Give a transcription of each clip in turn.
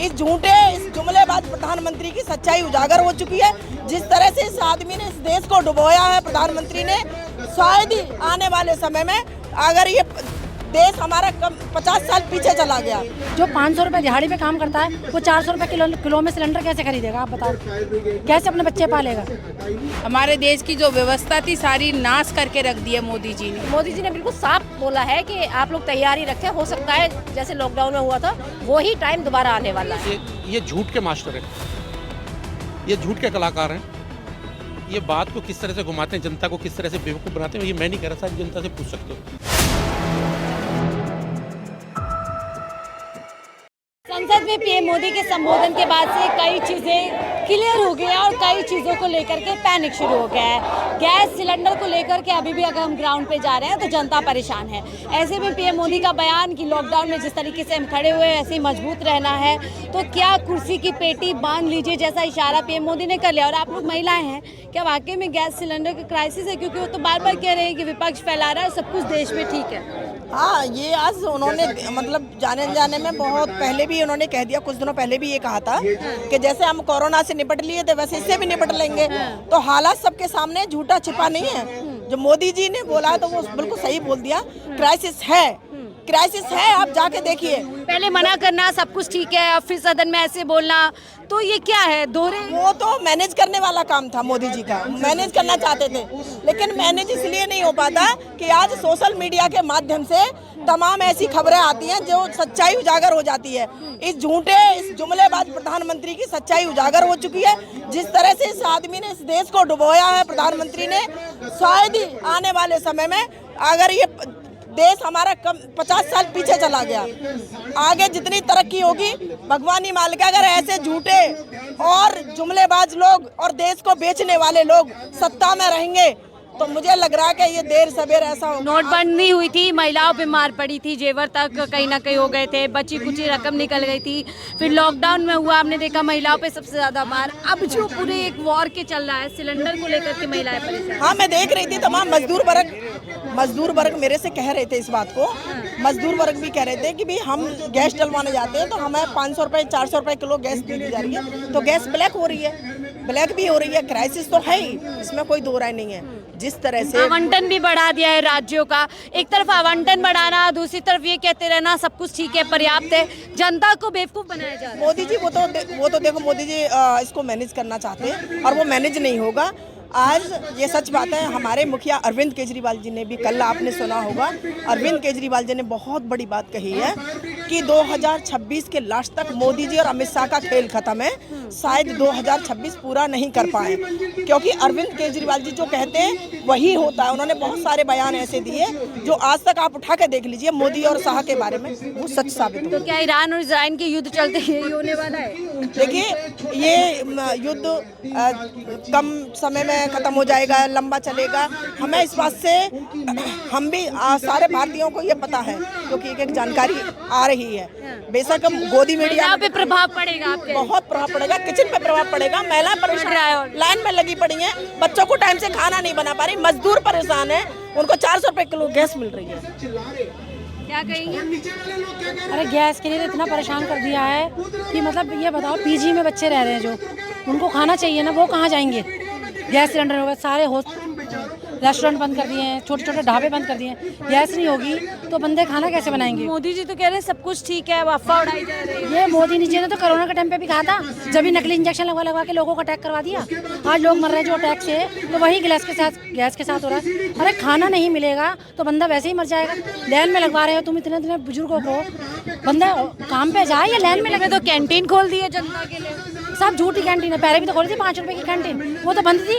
इस झूठे, इस जुमलेबाज प्रधानमंत्री की सच्चाई उजागर हो चुकी है। जिस तरह से इस आदमी ने इस देश को डुबोया है, प्रधानमंत्री ने, शायद ही आने वाले समय में अगर ये देश हमारा 50 साल पीछे चला गया। जो 500 रुपये दिहाड़ी पे काम करता है वो 400 रुपये किलो में सिलेंडर कैसे खरीदेगा? आप बताओ, कैसे अपने बच्चे पालेगा? हमारे देश की जो व्यवस्था थी सारी नाश करके रख दी है मोदी जी ने। मोदी जी ने बिल्कुल साफ बोला है कि आप लोग तैयारी रखें, हो सकता है जैसे लॉकडाउन में हुआ था वही टाइम दोबारा आने वाला है। ये झूठ के मास्टर हैं, ये झूठ के कलाकार हैं। ये बात को किस तरह से घुमाते हैं, जनता को किस तरह से बेवकूफ़ बनाते हैं, ये मैं नहीं कह रहा, सारी जनता से पूछ सकते हो। संसद में पीएम मोदी के संबोधन के बाद से कई चीजें क्लियर हो गई हैं और कई चीजों को लेकर के पैनिक शुरू हो गया है। गैस सिलेंडर को लेकर के अभी भी अगर हम ग्राउंड पे जा रहे हैं तो जनता परेशान है। ऐसे में पीएम मोदी का बयान कि लॉकडाउन में जिस तरीके से हम खड़े हुए हैं ऐसे ही मजबूत रहना है, तो क्या कुर्सी की पेटी बांध लीजिए जैसा इशारा पीएम मोदी ने कर लिया। और आप लोग महिलाएं हैं, क्या वाकई में गैस सिलेंडर का क्राइसिस है? क्योंकि वो तो बार बार कह रहे हैं कि विपक्ष फैला रहा है, सब कुछ देश में ठीक है। हाँ, ये आज उन्होंने मतलब जाने में बहुत पहले भी उन्होंने कह दिया, कुछ दिनों पहले भी ये कहा था कि जैसे हम कोरोना से निपट लिए थे वैसे इससे भी निपट लेंगे। तो हालात सबके सामने, झूठा छिपा नहीं है। जो मोदी जी ने बोला तो वो बिल्कुल सही बोल दिया। क्राइसिस है, क्राइसिस है, आप जाके देखिए। पहले मना करना सब कुछ ठीक है, अब फिर सदन में ऐसे बोलना, तो ये क्या है? दोहरे वो तो मैनेज करने वाला काम था मोदी जी का, मैनेज करना चाहते थे, लेकिन मैनेज इसलिए नहीं हो पाता कि आज सोशल मीडिया के माध्यम से तमाम ऐसी खबरें आती हैं जो सच्चाई उजागर हो जाती है। इस झूठे, इस जुमलेबाज प्रधानमंत्री की सच्चाई उजागर हो चुकी है। जिस तरह से इस आदमी ने इस देश को डुबोया है, प्रधानमंत्री ने, शायद ही आने वाले समय में अगर ये देश हमारा 50 साल पीछे चला गया। आगे जितनी तरक्की होगी भगवान ही मालिक। अगर ऐसे झूठे और जुमलेबाज लोग और देश को बेचने वाले लोग सत्ता में रहेंगे तो मुझे लग रहा है कि ये देर सवेर ऐसा होगा। नोटबंदी हुई थी, महिलाओं पे मार पड़ी थी, जेवर तक कहीं ना कहीं हो गए थे, बची कुची रकम निकल गई थी। फिर लॉकडाउन में हुआ, हमने देखा महिलाओं पे सबसे ज्यादा मार। अब जो पूरे एक वॉर के चल रहा है सिलेंडर को लेकर के महिलाएं परेशान। हाँ, मैं देख रही थी तमाम मजदूर वर्ग मेरे से कह रहे थे इस बात को। मजदूर वर्ग भी कह रहे थे कि भाई हम गैस डलवाने जाते हैं तो हमें 500 रुपए 400 रुपए किलो गैस दी जा रही है, तो गैस ब्लैक हो रही है, ब्लैक भी हो रही है। क्राइसिस तो है ही, इसमें कोई दो राय नहीं है। जिस तरह से आवंटन भी बढ़ा दिया है राज्यों का, एक तरफ आवंटन बढ़ाना, दूसरी तरफ ये कहते रहना सब कुछ ठीक है, पर्याप्त है, जनता को बेवकूफ बनाया जा रहा है। मोदी जी वो तो देखो, मोदी जी इसको मैनेज करना चाहते हैं और वो मैनेज नहीं होगा। आज ये सच बात है, हमारे मुखिया अरविंद केजरीवाल जी ने भी, कल आपने सुना होगा, अरविंद केजरीवाल जी ने बहुत बड़ी बात कही है कि 2026 के लास्ट तक मोदी जी और अमित शाह का खेल खत्म है। शायद 2026 पूरा नहीं कर पाए, क्योंकि अरविंद केजरीवाल जी जो कहते हैं वही होता है। उन्होंने बहुत सारे बयान ऐसे दिए जो आज तक आप उठा के देख लीजिए मोदी और शाह के बारे में, वो सच साबित हो। तो क्या ईरान और इजराइल के युद्ध चलते यही होने वाला है? देखिए, ये युद्ध कम समय में खत्म हो जाएगा, लंबा चलेगा। हमें इस बात से, हम भी सारे भारतीयों को ये पता है, क्योंकि एक जानकारी आ रही है। बेशक गोदी मीडिया पे प्रभाव पड़ेगा, आपके बहुत प्रभाव पड़ेगा, किचन पे प्रभाव पड़ेगा। महिला परेशान, लाइन में लगी पड़ी है, बच्चों को टाइम से खाना नहीं बना पा रही, मजदूर परेशान है, उनको 400 रुपए किलो गैस मिल रही है। क्या कहेंगे? अरे गैस के लिए तो इतना परेशान कर दिया है कि मतलब ये बताओ, पीजी में बच्चे रह रहे हैं जो, उनको खाना चाहिए ना, वो कहाँ जाएंगे? गैस सिलेंडर हो गए, सारे रेस्टोरेंट बंद कर दिए हैं, छोटे छोटे ढाबे बंद कर दिए हैं। गैस नहीं होगी तो बंदे खाना कैसे बनाएंगे? मोदी जी तो कह रहे हैं सब कुछ ठीक है, अफवाह उड़ाई जा रही है। ये मोदी जी ने तो कोरोना के टाइम पे भी कहा था, जब भी नकली इंजेक्शन लगवा के लोगों को अटैक करवा दिया। आज लोग मर रहे हैं जो अटैक से, तो वही गैस के साथ हो रहा है। अरे खाना नहीं मिलेगा तो बंदा वैसे ही मर जाएगा। लाइन में लगवा रहे हो तुम इतने बुजुर्गों को, बंदा काम पे जाए या लाइन में लगे। तो कैंटीन खोल दी है जनता के लिए, सब झूठी कैंटीन है। पहले भी तो खोली थी 5 रुपए की कैंटीन, वो तो बंद थी,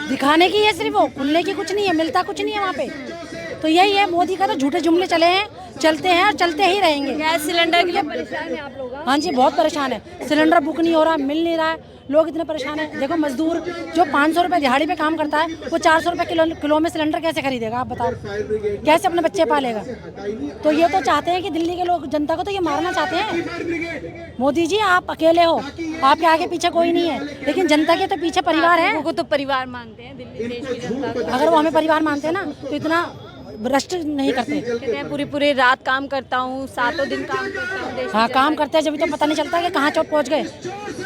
दिखाने की है सिर्फ, वो खुलने की कुछ नहीं है, मिलता कुछ नहीं है वहाँ पे। तो यही है, मोदी का तो झूठे जुमले चलते हैं और चलते ही रहेंगे। गैस सिलेंडर के लिए परेशान है आप लोग? हाँ जी, बहुत परेशान है। सिलेंडर बुक नहीं हो रहा, मिल नहीं रहा है, लोग इतने परेशान हैं। देखो, मजदूर जो 500 रुपये दिहाड़ी पे काम करता है वो 400 रुपये किलो में सिलेंडर कैसे खरीदेगा? आप बताओ, कैसे अपने बच्चे पालेगा? तो ये तो चाहते हैं कि दिल्ली के लोग, जनता को तो ये मारना चाहते हैं। मोदी जी आप अकेले हो, आपके आगे पीछे कोई नहीं है, लेकिन जनता के तो पीछे परिवार है। लोगों को तो परिवार मानते हैं दिल्ली देश की जनता। अगर वो हमें परिवार मानते हैं ना, तो इतना भ्रष्ट नहीं करते। कहते हैं पूरी पूरी रात काम करता हूँ, 7 दिन काम करता हूँ देश की हाँ, जनता काम करते हैं जब तो पता नहीं चलता कि कहाँ चौक पहुँच गए,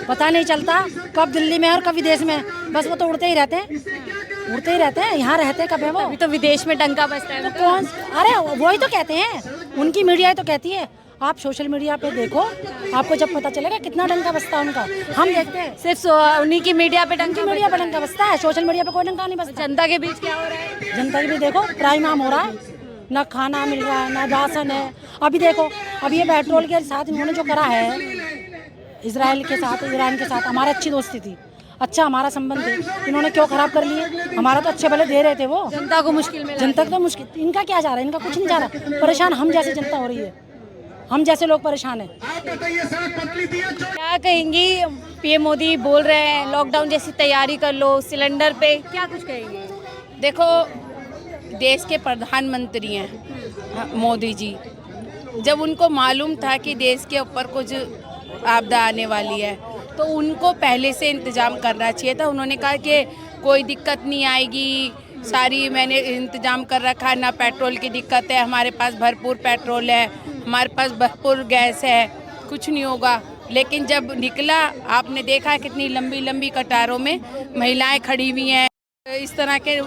पता नहीं चलता कब दिल्ली में है और कब विदेश में है। बस वो तो उड़ते ही रहते हैं, यहाँ रहते कब है वो। अभी तो विदेश में डंका बजता है। तो कौन, अरे वही तो कहते हैं, उनकी मीडिया ही तो कहती है। आप सोशल मीडिया पे देखो, आपको जब पता चलेगा कितना डंका बजता है उनका। हम देखते हैं सिर्फ उन्हीं की मीडिया पे उनकी मीडिया पे डंका बजता है, सोशल मीडिया पे कोई डंका नहीं बजता। जनता के बीच क्या हो रहा है? जनता की भी देखो क्राइम आम हो रहा है, ना खाना मिल रहा है, ना राशन है। अभी देखो, अब ये पेट्रोल के साथ इन्होंने जो करा है, इजराइल के साथ, ईरान के साथ हमारी अच्छी दोस्ती थी, अच्छा हमारा संबंध थे, इन्होंने क्यों खराब कर लिए? हमारा तो अच्छे भले दे रहे थे वो, जनता को मुश्किल में जनता को तो मुश्किल। इनका क्या जा रहा है? इनका कुछ नहीं जा रहा। परेशान हम जैसी जनता हो रही है, हम जैसे लोग परेशान हैं। क्या कहेंगी? पीएम मोदी बोल रहे हैं लॉकडाउन जैसी तैयारी कर लो, सिलेंडर पे क्या कुछ कहेंगे? देखो, देश के प्रधानमंत्री हैं मोदी जी। जब उनको मालूम था कि देश के ऊपर कुछ आपदा आने वाली है तो उनको पहले से इंतज़ाम करना चाहिए था। उन्होंने कहा कि कोई दिक्कत नहीं आएगी, सारी मैंने इंतज़ाम कर रखा है, ना पेट्रोल की दिक्कत है, हमारे पास भरपूर पेट्रोल है, हमारे पास भरपूर गैस है, कुछ नहीं होगा। लेकिन जब निकला, आपने देखा कितनी लंबी लंबी कतारों में महिलाएं खड़ी हुई हैं। इस तरह के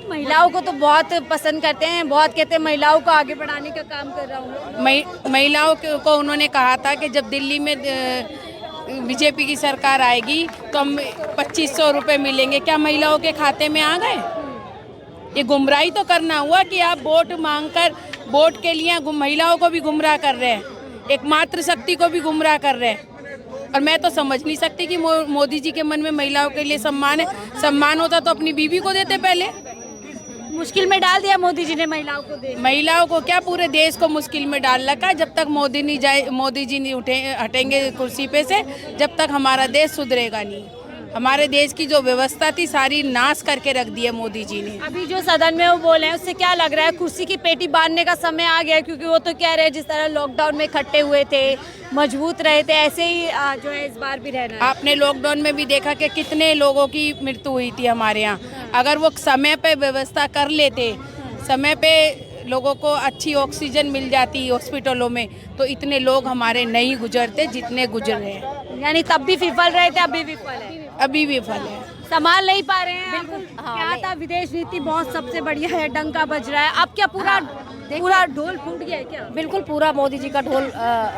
महिलाओं को तो बहुत पसंद करते हैं, बहुत कहते हैं महिलाओं को आगे बढ़ाने का काम कर रहा हूँ। महिलाओं को उन्होंने कहा था कि जब दिल्ली में बीजेपी की सरकार आएगी तो हम 2500 रुपये मिलेंगे। क्या महिलाओं के खाते में आ गए? ये गुमराही तो करना हुआ कि आप वोट मांगकर वोट के लिए महिलाओं को भी गुमराह कर रहे हैं, एक मातृशक्ति को भी गुमराह कर रहे हैं। और मैं तो समझ नहीं सकती कि मोदी जी के मन में महिलाओं के लिए सम्मान है। सम्मान होता तो अपनी बीवी को देते पहले। मुश्किल में डाल दिया मोदी जी ने महिलाओं को। महिलाओं को क्या, पूरे देश को मुश्किल में डाल रखा है। जब तक मोदी जी नहीं हटेंगे कुर्सी पे से, जब तक हमारा देश सुधरेगा नहीं। हमारे देश की जो व्यवस्था थी सारी नाश करके रख दी है मोदी जी ने। अभी जो सदन में वो बोले हैं उससे क्या लग रहा है? कुर्सी की पेटी बांधने का समय आ गया है, क्योंकि वो तो कह रहे हैं जिस तरह लॉकडाउन में इकट्ठे हुए थे, मजबूत रहे थे, ऐसे ही जो है इस बार भी रहना है। आपने लॉकडाउन में भी देखा कि कितने लोगों की मृत्यु हुई थी हमारे यहाँ। अगर वो समय पे व्यवस्था कर लेते, समय पे लोगों को अच्छी ऑक्सीजन मिल जाती हॉस्पिटलों में, तो इतने लोग हमारे नहीं गुजरते जितने गुजर रहे हैं। यानी तब भी विफल रहे थे, अभी विफल है, अभी विफल है, संभाल नहीं पा रहे हैं। बिल्कुल, हाँ, क्या नहीं। था, विदेश नीति बहुत सबसे बढ़िया है, डंका बज रहा है। अब क्या पूरा ढोल फूट गया है क्या? बिल्कुल पूरा मोदी जी का ढोल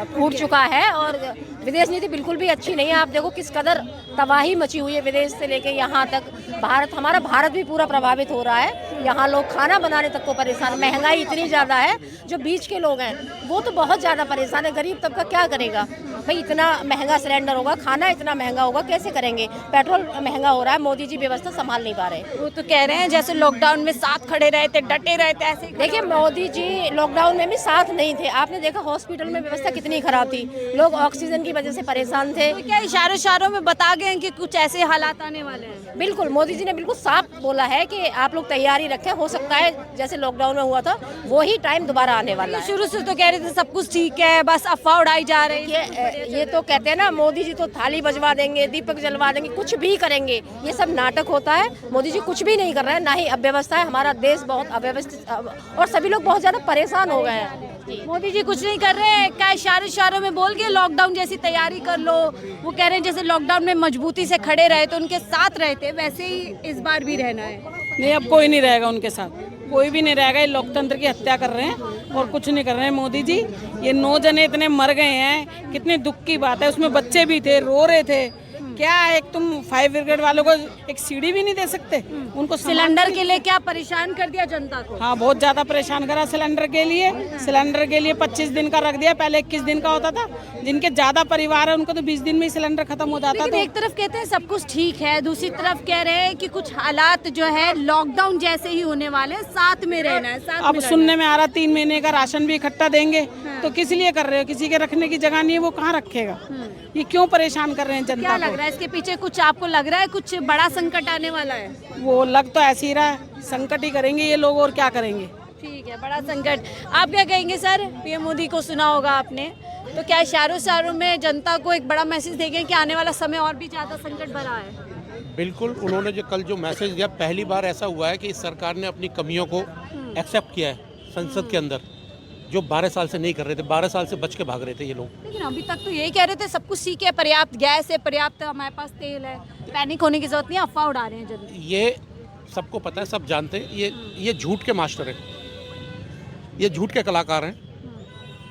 फूट चुका है और विदेश नीति बिल्कुल भी अच्छी नहीं है। आप देखो किस कदर तबाही मची हुई है विदेश से लेके यहाँ तक। हमारा भारत भी पूरा प्रभावित हो रहा है। यहाँ लोग खाना बनाने तक को परेशान, महंगाई इतनी ज़्यादा है। जो बीच के लोग हैं वो तो बहुत ज़्यादा परेशान है। गरीब तबका क्या करेगा भाई? इतना महंगा सिलेंडर होगा, खाना इतना महंगा होगा, कैसे करेंगे? पेट्रोल महंगा हो रहा है, मोदी जी व्यवस्था संभाल नहीं पा रहे। वो तो कह रहे हैं जैसे लॉकडाउन में साथ खड़े रहे थे, डटे रहे थे, ऐसे देखिए मोदी जी लॉकडाउन में भी साथ नहीं थे। आपने देखा हॉस्पिटल में व्यवस्था कितनी खराब थी, लोग ऑक्सीजन की वजह से परेशान थे। तो क्या इशारों में बता गए हैं कि कुछ ऐसे हालात आने वाले हैं? बिल्कुल, मोदी जी ने बिल्कुल साफ बोला है कि आप लोग तैयारी रखें, हो सकता है जैसे लॉकडाउन में हुआ था वही टाइम दोबारा आने वाला है। शुरू से तो कह रहे थे सब कुछ ठीक है, बस अफवाह उड़ाई जा रही है। ये तो कहते हैं ना, मोदी जी तो थाली बजवा देंगे, दीपक जलवा देंगे, कुछ भी करेंगे। ये सब नाटक होता है। मोदी जी कुछ भी नहीं कर रहे हैं, ना ही अव्यवस्था है। हमारा देश बहुत अव्यवस्थित और सभी लोग बहुत ज्यादा परेशान हो गए हैं। मोदी जी कुछ नहीं कर रहे हैं, क्या इशारों में बोल के लॉकडाउन जैसी तैयारी कर लो। वो कह रहे हैं जैसे लॉकडाउन में मजबूती से खड़े रहे तो उनके साथ रहे थे, वैसे ही इस बार भी रहना है। नहीं, अब कोई नहीं रहेगा उनके साथ, कोई भी नहीं रहेगा। ये लोकतंत्र की हत्या कर रहे हैं और कुछ नहीं कर रहे हैं मोदी जी। ये 9 जने इतने मर गए हैं, कितने दुख की बात है। उसमें बच्चे भी थे, रो रहे थे। क्या एक तुम फायर ब्रिगेड वालों को एक सीढ़ी भी नहीं दे सकते? उनको सिलेंडर के लिए क्या परेशान कर दिया जनता को? हाँ, बहुत ज्यादा परेशान करा सिलेंडर के लिए। सिलेंडर के लिए 25 दिन का रख दिया, पहले 21 दिन का होता था। जिनके ज्यादा परिवार है उनको तो 20 दिन में ही सिलेंडर खत्म हो जाता। लेकिन तो एक तरफ कहते हैं सब कुछ ठीक है, दूसरी तरफ कह रहे हैं कि कुछ हालात जो है लॉकडाउन जैसे ही होने वाले, साथ में रहना है, साथ अब में सुनने में आ रहा 3 महीने का राशन भी इकट्ठा देंगे। तो किस लिए कर रहे हो? किसी के रखने की जगह नहीं है, वो कहाँ रखेगा? ये क्यों परेशान कर रहे हैं क्या जनता लग को? रहा है इसके पीछे? कुछ आपको लग रहा है कुछ बड़ा संकट आने वाला है? वो लग तो ऐसे ही रहा है, संकट ही करेंगे ये लोग, और क्या करेंगे। ठीक है, बड़ा संकट। आप क्या कहेंगे सर? पीएम मोदी को सुना होगा आपने, तो क्या इशारों में जनता को एक बड़ा मैसेज देंगे कि आने वाला समय और भी ज्यादा संकट भरा है? बिल्कुल, उन्होंने जो कल जो मैसेज दिया, पहली बार ऐसा हुआ है कि इस सरकार ने अपनी कमियों को एक्सेप्ट किया है संसद के अंदर, जो 12 साल से नहीं कर रहे थे, 12 साल से बच के भाग रहे थे ये लोग। लेकिन अभी तक तो यही कह रहे थे सब कुछ ठीक है, पर्याप्त गैस है, पर्याप्त हमारे पास तेल है, पैनिक होने की जरूरत नहीं, अफवाह उड़ा रहे हैं जल्दी। ये सबको पता है, सब जानते हैं, ये झूठ के मास्टर हैं, ये झूठ के कलाकार हैं।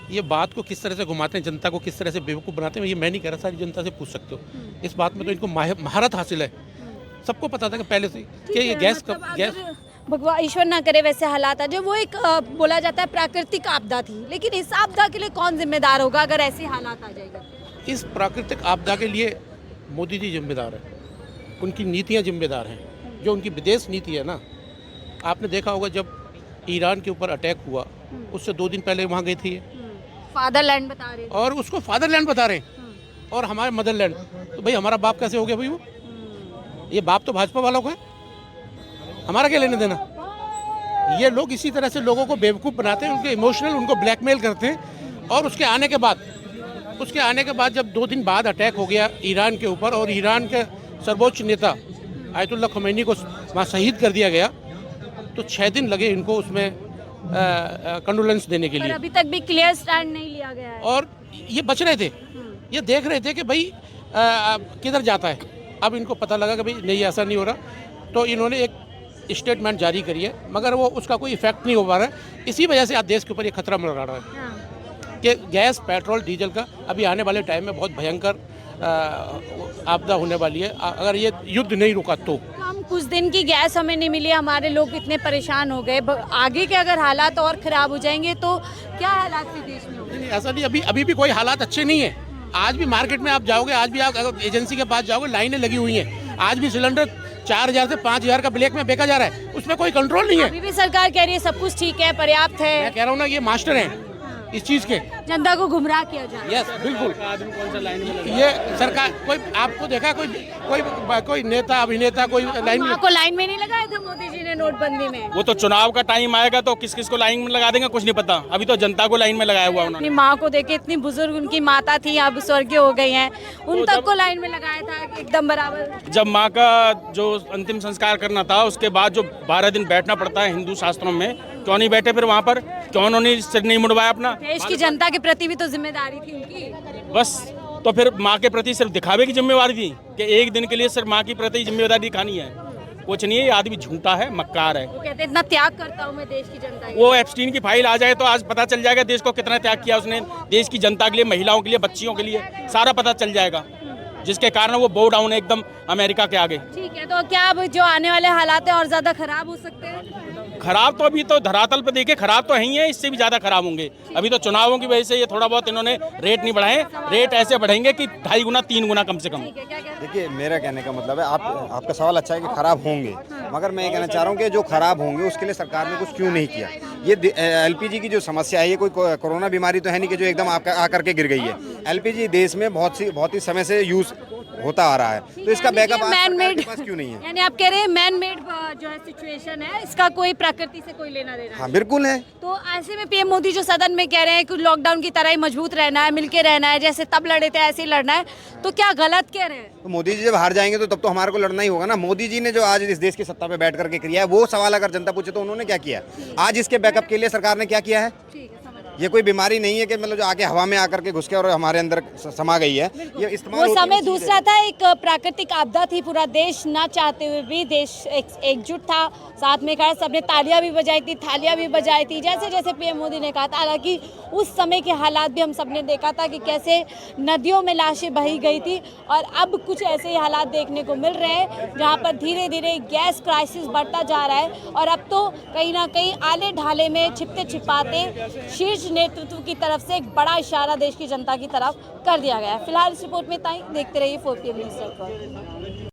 ये बात को किस तरह से घुमाते हैं, जनता को किस तरह से बेवकूफ़ बनाते हैं, ये मैं नहीं कह रहा, सारी जनता से पूछ सकते हो। इस बात में तो इनको महारत हासिल है। सबको पता था कि पहले से कि ये गैस भगवान ईश्वर ना करे वैसे हालात आ जाए, वो एक बोला जाता है प्राकृतिक आपदा थी, लेकिन इस आपदा के लिए कौन जिम्मेदार होगा अगर ऐसे हालात आ जाएंगे? इस प्राकृतिक आपदा के लिए मोदी जी जिम्मेदार है, उनकी नीतियाँ जिम्मेदार हैं, जो उनकी विदेश नीति है ना। आपने देखा होगा जब ईरान के ऊपर अटैक हुआ, उससे 2 दिन पहले वहाँ गई थी, फादरलैंड बता रहे और उसको फादरलैंड बता रहे हैं, और हमारे मदरलैंड। तो भाई हमारा बाप कैसे हो गया भाई? वो ये बाप तो भाजपा वालों का है, हमारा क्या लेने देना? ये लोग इसी तरह से लोगों को बेवकूफ़ बनाते हैं, उनके इमोशनल, उनको ब्लैकमेल करते हैं। और उसके आने के बाद जब 2 दिन बाद अटैक हो गया ईरान के ऊपर, और ईरान के सर्वोच्च नेता आयतुल्लाह खमैनी को वहाँ शहीद कर दिया गया, तो 6 दिन लगे इनको उसमें कंडोलेंस देने के लिए। अभी तक भी क्लियर स्टैंड नहीं लिया गया है, और ये बच रहे थे, ये देख रहे थे कि भाई किधर जाता है। अब इनको पता लगा कि भाई नहीं, ऐसा नहीं हो रहा, तो इन्होंने एक स्टेटमेंट जारी करी है, मगर वो उसका कोई इफेक्ट नहीं हो पा रहा है। इसी वजह से आज देश के ऊपर ये खतरा मंडरा रहा है कि गैस, पेट्रोल, डीजल का अभी आने वाले टाइम में बहुत भयंकर आपदा होने वाली है, अगर ये युद्ध नहीं रुका तो। हम कुछ दिन की गैस हमें नहीं मिली, हमारे लोग इतने परेशान हो गए, आगे के अगर हालात और खराब हो जाएंगे तो क्या हालात थे देश में? नहीं, ऐसा नहीं, अभी भी कोई हालात अच्छे नहीं है। आज भी मार्केट में आप जाओगे, आज भी आप अगर एजेंसी के पास जाओगे, लाइनें लगी हुई हैं। आज भी सिलेंडर 4000 से 5000 का ब्लैक में बेचा जा रहा है, उसमें कोई कंट्रोल नहीं है। अभी भी सरकार कह रही है सब कुछ ठीक है, पर्याप्त है। मैं कह रहा हूँ ना, ये मास्टर हैं इस चीज़ के, जनता को गुमराह किया जाए। यस बिल्कुल। ये सरकार, कोई आपको देखा कोई नेता, अभिनेता कोई लाइन में? को लाइन में नहीं लगाया था मोदी जी ने नोटबंदी में? वो तो चुनाव का टाइम आएगा तो किस किस को लाइन में लगा देंगे कुछ नहीं पता। अभी तो जनता को लाइन में लगाया हुआ उन्होंने। अपनी माँ को देखे, इतनी बुजुर्ग उनकी माता थी, अब स्वर्गीय हो गई हैं, उन तक को लाइन में लगाया था एकदम बराबर। जब माँ का जो अंतिम संस्कार करना था, उसके बाद जो 12 दिन बैठना पड़ता है हिंदू शास्त्रों में, क्यों नहीं बैठे फिर वहाँ पर? क्यों उन्होंने सिर नहीं मुड़वाया अपना? देश की जनता के प्रति भी तो जिम्मेदारी थी उनकी। बस, तो फिर माँ के प्रति सिर्फ दिखावे की जिम्मेवारी थी कि एक दिन के लिए सिर्फ माँ की प्रति जिम्मेदारी दिखानी है? कुछ नहीं है, ये आदमी झूठा है, मक्कार है। वो कहते हैं इतना त्याग करता हूँ मैं देश की जनता के। वो एप्स्टीन की फाइल आ जाए तो आज पता चल जाएगा देश को कितना त्याग किया उसने, देश की जनता के लिए, महिलाओं के लिए, बच्चियों के लिए, सारा पता चल जाएगा, जिसके कारण वो बो डाउन है एकदम अमेरिका के आगे। ठीक है, तो क्या अब जो आने वाले हालात हैं और ज्यादा खराब हो सकते हैं? खराब तो अभी तो धरातल पे देखे खराब तो है ही है, इससे भी ज्यादा खराब होंगे। अभी तो चुनावों की वजह से ये थोड़ा बहुत इन्होंने रेट नहीं बढ़ाए, रेट ऐसे बढ़ेंगे कि 2.5 गुना 3 गुना कम से कम। देखिए, मेरा कहने का मतलब है, आपका सवाल अच्छा है कि खराब होंगे, मगर मैं ये कहना चाह रहा हूँ कि जो खराब होंगे उसके लिए सरकार ने कुछ क्यों नहीं किया। ये एलपीजी की जो समस्या है, ये कोई कोरोना बीमारी तो है नहीं कि जो एकदम आकर के गिर गई है। एलपीजी देश में बहुत ही समय से यूज होता आ रहा है, तो इसका बैकअप मैन-मेड क्यों नहीं है? यानी आप कह रहे हैं मैन मेड जो है सिचुएशन है, इसका कोई प्रकृति से कोई लेना देना? हाँ बिल्कुल है। तो ऐसे में पीएम मोदी जो सदन में कह रहे हैं कि लॉकडाउन की तरह ही मजबूत रहना है, मिलके रहना है, जैसे तब लड़े थे ऐसे ही लड़ना है, तो क्या गलत कह रहे हैं? तो मोदी जी जब हार जाएंगे तो तब तो हमारे को लड़ना ही होगा ना। मोदी जी ने जो आज इस देश की सत्ता पे बैठ करके किया है, वो सवाल अगर जनता पूछे तो उन्होंने क्या किया, आज इसके बैकअप के लिए सरकार ने क्या किया है? ये कोई बीमारी नहीं है कि मतलब जो आके हवा में आकर के घुस के और हमारे अंदर समा गई है। ये इस्तेमाल वो समय दूसरा था, एक प्राकृतिक आपदा थी, पूरा देश ना चाहते हुए भी देश एकजुट था, साथ में खड़ा, सबने तालियां भी बजाई थी, थालियां भी बजाई थी, जैसे जैसे पीएम मोदी ने कहा था। हालांकि उस समय के हालात भी हम सबने देखा था कि कैसे नदियों में लाशें बही गई थी, और अब कुछ ऐसे ही हालात देखने को मिल रहे हैं जहाँ पर धीरे धीरे गैस क्राइसिस बढ़ता जा रहा है, और अब तो कहीं ना कहीं आले ढाले में छिपते छिपाते शीर्ष नेतृत्व की तरफ से एक बड़ा इशारा देश की जनता की तरफ कर दिया गया है। फिलहाल इस रिपोर्ट में इतना ही, देखते रहिए 4PM न्यूज़ नेटवर्क।